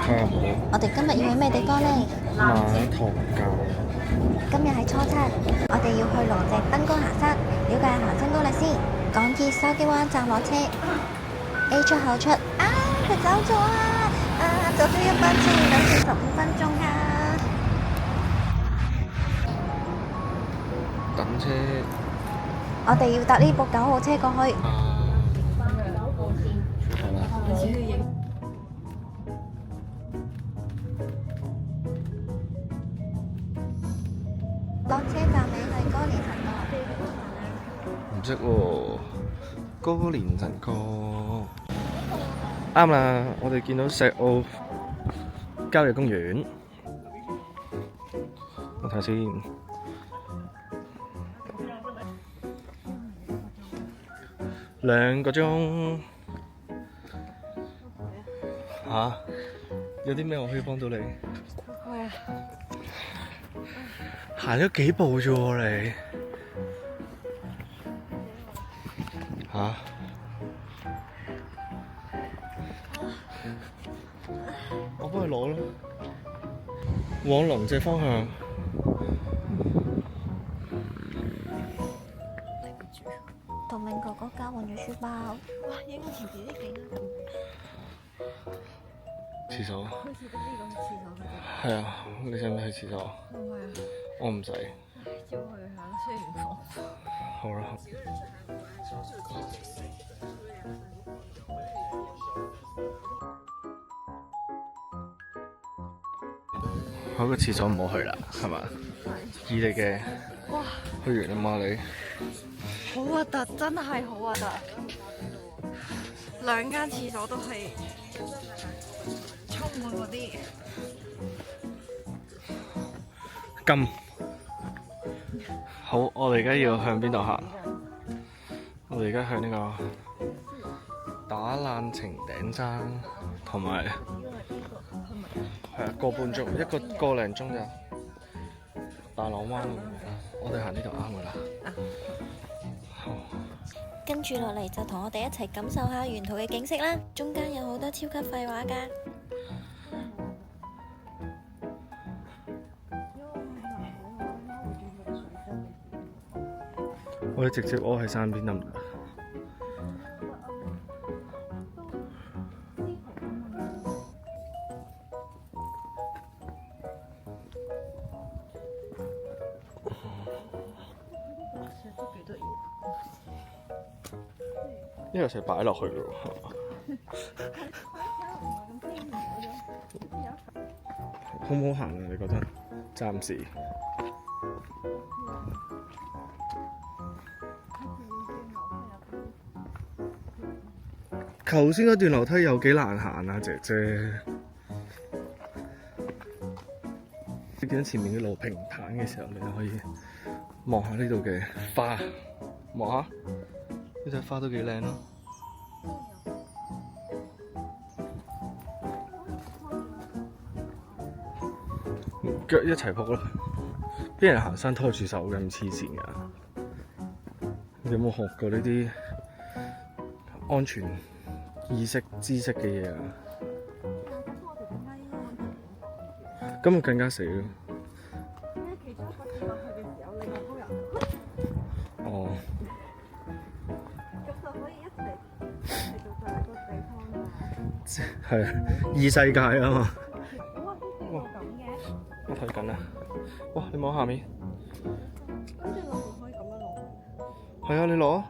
差唔多。我哋今日要去咩地方呢？馬塘架。今日係初七，我哋要去龍脊燈光行山，了解下行山攻略先。港鐵筲箕灣站落車 ，A 出口出。啊，佢走咗啊！早咗一班車，要等45分鐘啊！等車。我哋要搭呢部9號車過去。好啦。落車站名係歌連臣角。唔識喎，歌連臣角。啱啦，我哋見到石澳郊野公園。我睇下先。2個鐘。嚇？有啲咩我可以幫到你？係啊。行咗幾步啫喎你？嚇？我幫佢攞咯。往龍脊方向。同明哥哥交換咗書包。哇！影個前邊啲景啊！廁所。好似得呢個廁所嘅啫。係啊，你使唔使去廁所？唔係啊。我唔使。要去下雖然房。好啦。嗰個廁所唔好去啦，係嘛？以你嘅。哇！去完啦嘛你？好核突，真係好核突。兩間廁所都係充滿嗰啲金。好，我哋而家要向邊度行？我哋而家向呢個打爛程頂山，同埋係啊個半鐘，個零鐘咋？大浪灣，我哋行呢度啱噶啦。好。跟住落嚟就同我哋一齊感受下沿途嘅景色啦，中間有好多超級廢話㗎。我哋直接屙喺山邊得唔得？呢個石擺落去嘅喎，好唔好行啊？你覺得？暫時。頭先嗰段樓梯有幾難行啊，姐姐。你見到前面嘅路平坦嘅時候，你就可以望下呢度嘅花，望下呢隻花都幾靚咯。腳一齊撲啦！邊人行山拖住手咁黐線㗎？你有冇學過呢啲安全意識知識嘅嘢啊？咁咪更加死咯！哦。咁就可以一齊嚟到第一個地方啦。係異世界啊嘛！哇！咁嘅。我睇緊啊！哇！你望下面。咁隻路可以咁樣落。係啊，你攞啊！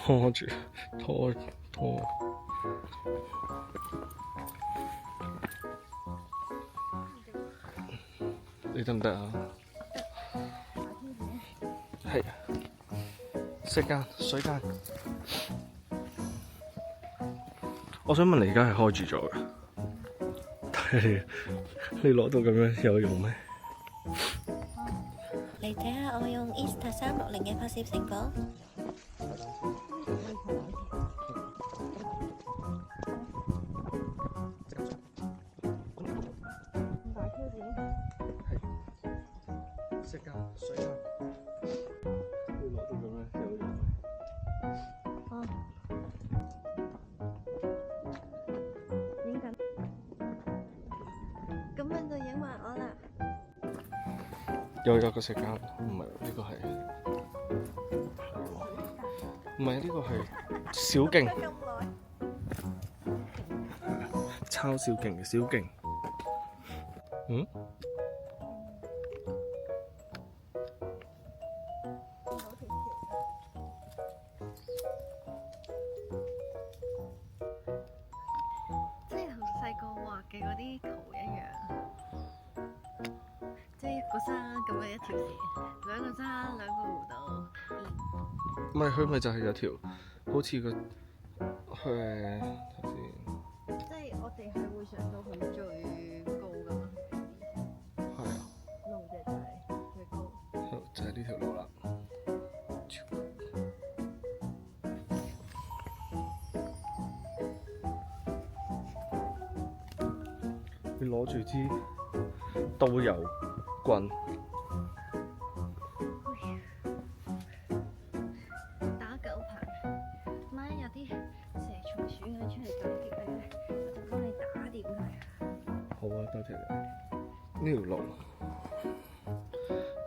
拖住，拖。你得唔得啊？係。食間、水間。我想問你而家係開住咗㗎？你攞到咁樣有用咩？嚟睇下我用 Insta360嘅拍攝成果。水啊！要攞到咁樣有用。哦。影緊。咁樣就影埋我啦。又有個食間，唔係呢個係，唔係呢個係小徑，超小徑嘅小徑。嗯？即係同細個畫嘅嗰啲圖一樣，即係一個山咁樣一條線，兩個山兩個湖道。唔係佢咪就係有條好似個睇先，即係我哋係會上到去最高㗎嘛？係啊，龍脊就係最高。就係呢條路啦。你攞住支導遊棍，打狗棚，萬一有啲蛇蟲鼠蟻出嚟搞掂你咧，我就幫你打掂佢。好啊，多謝你。呢條路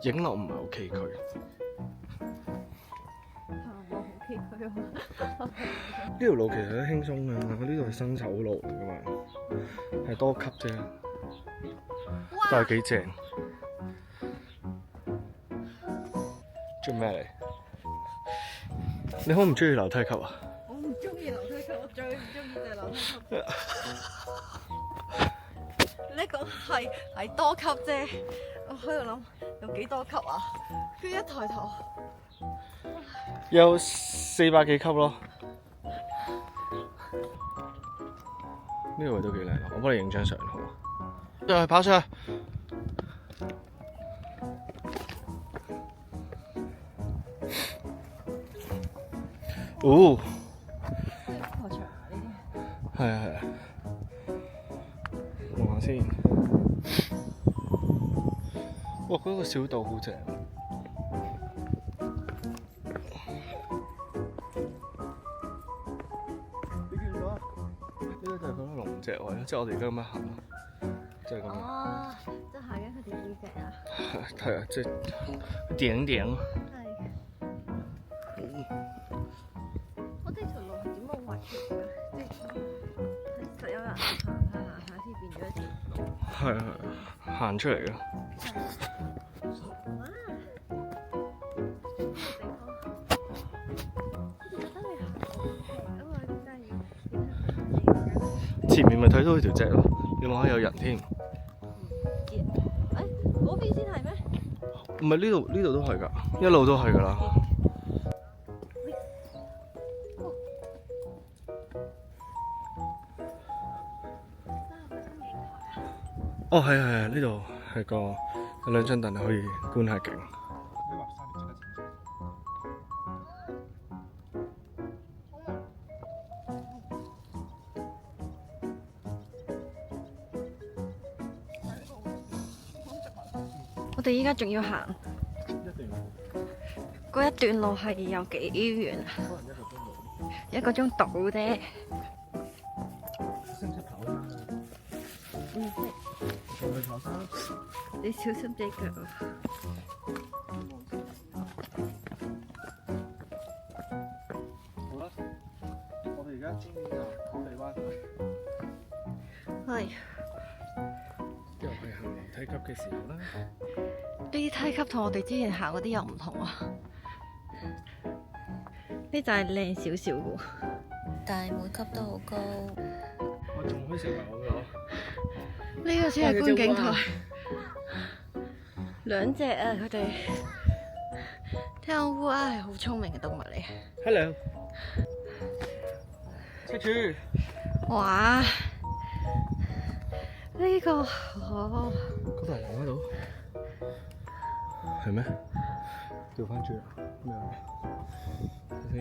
影落唔係好崎嶇，我好崎嶇喎。呢條路其實都輕鬆㗎，呢度係新手路嚟㗎嘛，係多級啫，但係幾正。做咩嚟？你可唔中意樓梯級啊？我唔中意樓梯級，我最唔中意就係樓梯級。呢個係多級啫，我喺度諗有幾多級啊？跟住一抬頭，有400幾級咯。呢個位都幾靚啊！我幫你影張相好嘛？上去跑上去。哦，破牆啊呢啲。係啊係啊，望下先。哇！嗰個小島好正。你見到？呢個就係嗰個龍脊位咯，即係我哋而家咁樣行咯，即係咁樣。哦，即係行緊佢條背脊啊！係啊，即係點點。係。我哋條路係點樣畫出嚟㗎？即係實有人行下先變咗一條路。係啊係啊，行出嚟㗎。哇！前面咪睇到佢條脊咯，你望下有人添。嗰邊先係咩？唔係呢度都係㗎，一路都係㗎啦。哦，係係係，呢度係個有兩張凳可以觀下景。我哋依家仲要行嗰一段路係有幾遠啊？1個鐘到啫。識唔識跑山啊？唔識。仲去跑山？你小心隻腳啊！好啦，我哋而家終於就土地灣。係。又係行樓梯級嘅時候啦。呢啲梯級同我哋之前行嗰啲又唔同啊！呢就係靚少少嘅喎，但係每級都好高。我仲可以食埋我嘅呢個先係觀景台，兩隻啊佢哋。聽講烏鴉係好聰明嘅動物嚟。Hello， 赤柱。哇！呢個哦，嗰度望喺度，係咩？調翻轉啊！咩啊？睇先。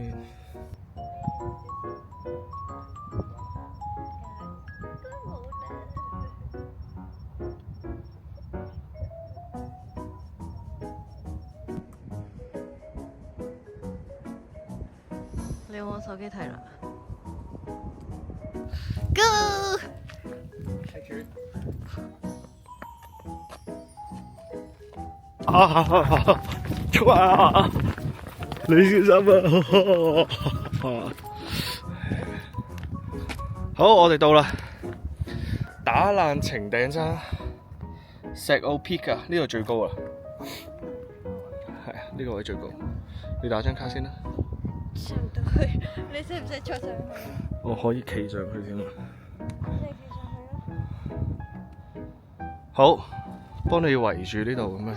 你用我手機睇啦。Go！睇住。啊！哇！你小心啊！好，我哋到啦，打爛程頂山石澳 Peak 啊，呢度最高啊，係啊，呢個位最高。你打張卡先啦。上到去，你識唔識坐上去？我可以企上去先啊。你企上去咯。好，幫你圍住呢度咁樣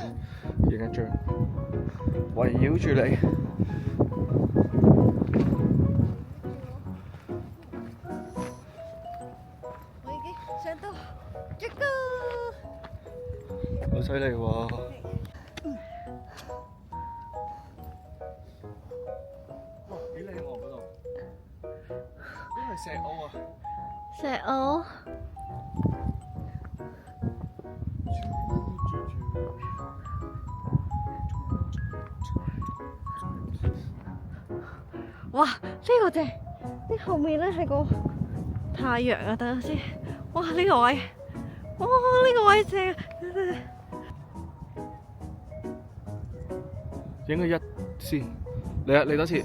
影一張，圍繞住你。我已經上到最高。好犀利喎！哇，幾靚喎嗰度，呢係石澳啊！石澳。哇！呢個正，呢後面咧係個太陽啊！等陣先。哇！呢個位，哇！呢個位正。影個一先，嚟啊！嚟多次。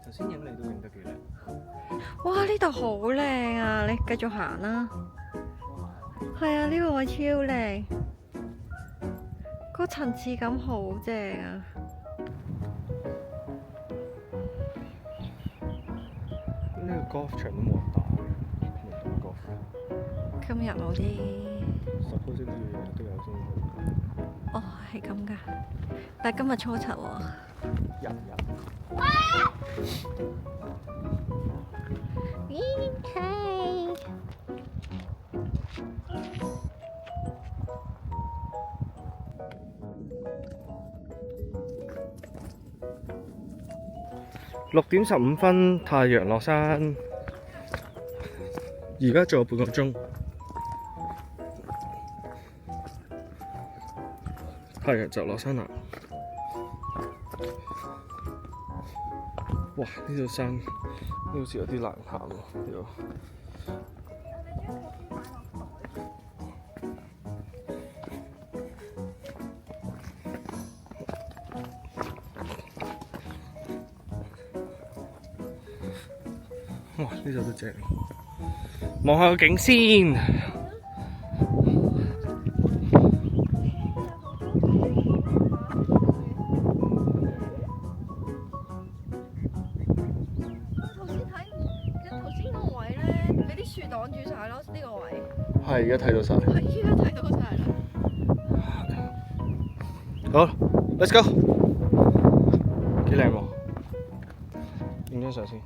頭先影你都影得幾靚。哇！呢度好靚啊！你繼續行啦。係啊，呢個位超靚，個層次感好正啊！呢個 golf 場都冇人打，冇人打 golf。今日冇啲。suppose 呢啲嘢都有先。哦，係咁噶，但係今日初七喎。日。係。6:15，太陽落山。而家仲有半個鐘。太陽就落山啦！哇！呢座山好似有啲難行喎，呢度。哇！呢度都正，望下個景先。擋住晒咯，呢個位。係，而家睇到晒。係，依家睇到晒啦。好 ，Let's go。幾靚喎！影張相先。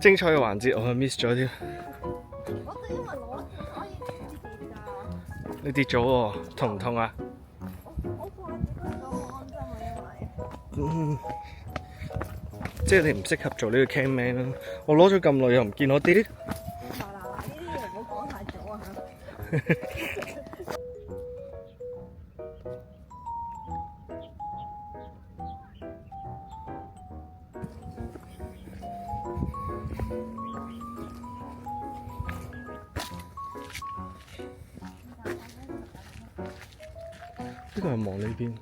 精彩嘅環節我係 miss 咗添。我就因為攞可以跌㗎。你跌咗喎，痛唔痛啊？我掛住佢咁安心啊，因為。即係你唔適合做呢個 cam man 啦。我攞咗咁耐又唔見我跌。嗱，呢啲嘢唔好講太早啊呢個係望呢邊，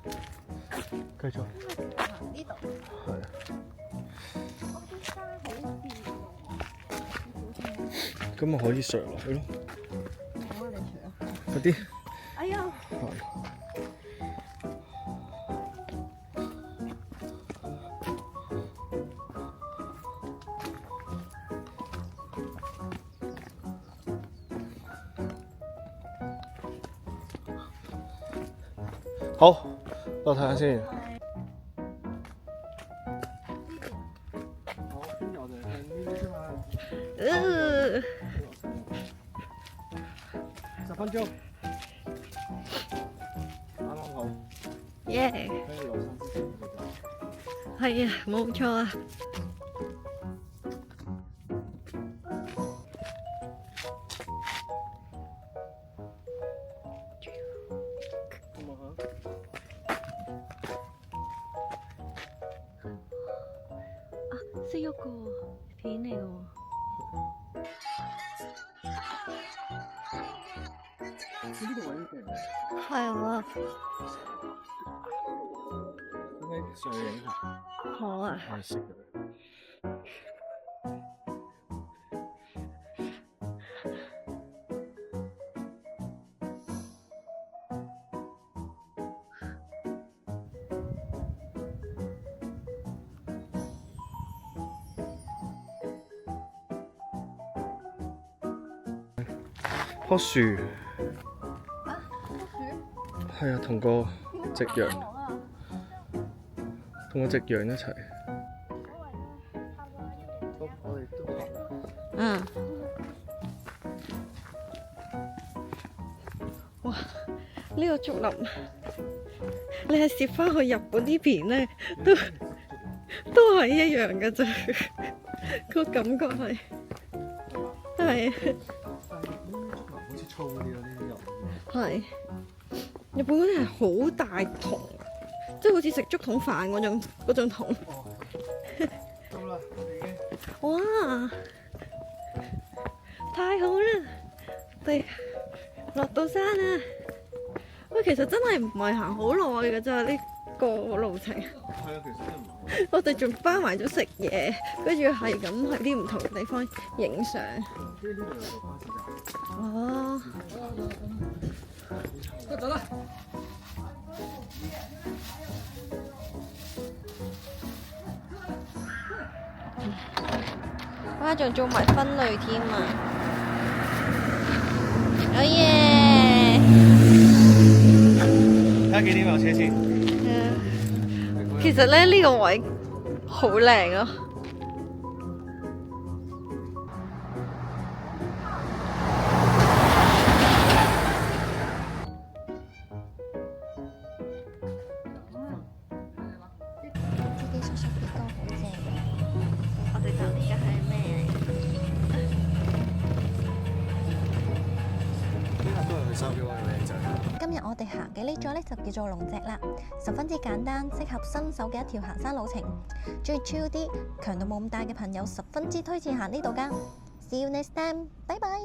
繼續。行呢度。係啊。咁咪可以上落去咯。好啊，你除啊。快啲。哎呀！好，我睇下先。好，跟住我哋向呢邊嘛。10分鐘，啱啱好。耶！跟住落山之前我哋就。係啊，冇錯啊。咁啊，識喐個片嚟嘅喎。呢個位都勁。係喎。可唔可以上去影下？好啊。我識嘅。棵樹係啊，同個夕陽，同個夕陽一齊。嗯。哇！呢個竹林，你係攝翻去日本啲片咧，都係一樣嘅啫，個感覺係。好似粗嗰啲咯，呢啲又係日本嗰啲係好大桶，即係好似食竹筒飯嗰種桶。到啦，已經。哇！太好啦，我哋落到山啦。喂，其實真係唔係行好耐嘅咋呢個路程。係啊，其實真係唔係。我哋仲包埋咗食嘢，跟住係咁喺啲唔同嘅地方影相。跟住呢度有個巴士站。哦。走啦！哇！仲做埋分類添啊！好耶！睇下幾點有車先。其實咧呢個位好靚啊！自己叔叔啲歌好正。我哋就而家係咩嚟？呢下都係去筲箕灣嘅靚仔。今日我哋行嘅呢座呢，就叫做龍脊啦，十分之簡單，適合新手嘅一條行山路程。中意 chill 啲、強度冇咁大嘅朋友，十分之推薦行呢度㗎。See you next time，拜拜。